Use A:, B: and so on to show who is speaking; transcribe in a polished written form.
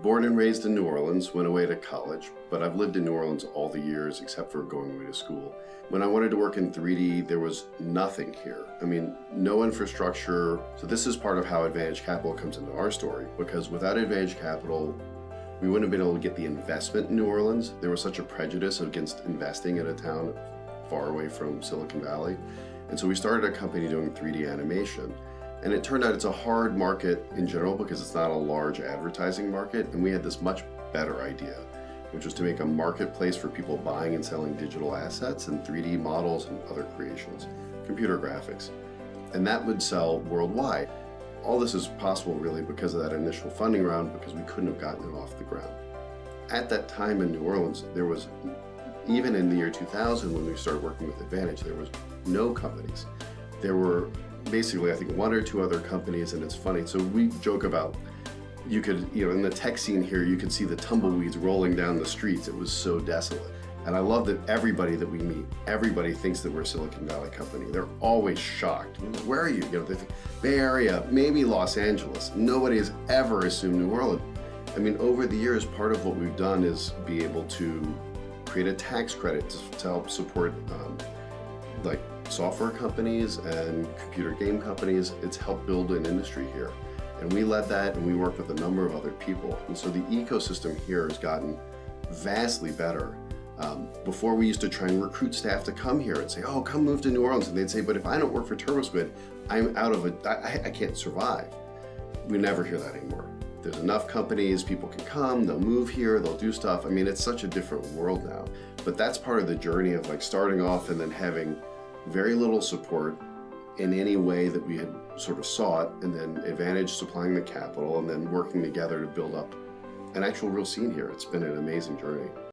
A: Born and raised in New Orleans, went away to college, but I've lived in New Orleans all the years except for going away to school. When I wanted to work in 3D, there was nothing here. I mean, no infrastructure. So this is part of how Advantage Capital comes into our story, because without Advantage Capital, we wouldn't have been able to get the investment in New Orleans. There was such a prejudice against investing in a town far away from Silicon Valley. And so we started a company doing 3D animation. And it turned out it's a hard market in general because it's not a large advertising market. And we had this much better idea, which was to make a marketplace for people buying and selling digital assets and 3D models and other creations, computer graphics. And that would sell worldwide. All this is possible really because of that initial funding round, because we couldn't have gotten it off the ground. At that time in New Orleans, there was, even in the year 2000 when we started working with Advantage, there was no companies. There were basically, I think, one or two other companies, and it's funny. So we joke about, you could, in the tech scene here, you could see the tumbleweeds rolling down the streets. It was so desolate. And I love that everybody that we meet, everybody thinks that we're a Silicon Valley company. They're always shocked. Where are you? They think Bay Area, maybe Los Angeles. Nobody has ever assumed New Orleans. I mean, over the years, part of what we've done is be able to create a tax credit to help support like software companies and computer game companies. It's helped build an industry here. And we led that, and we worked with a number of other people. And so the ecosystem here has gotten vastly better. Before, we used to try and recruit staff to come here and say, oh, come move to New Orleans. And they'd say, but if I don't work for TurboSquid, I'm out of it. I can't survive. We never hear that anymore. There's enough companies, people can come, they'll move here, they'll do stuff. I mean, it's such a different world now. But that's part of the journey of like starting off and then having very little support in any way that we had sort of sought, and then Advantage supplying the capital, and then working together to build up an actual real scene here. It's been an amazing journey.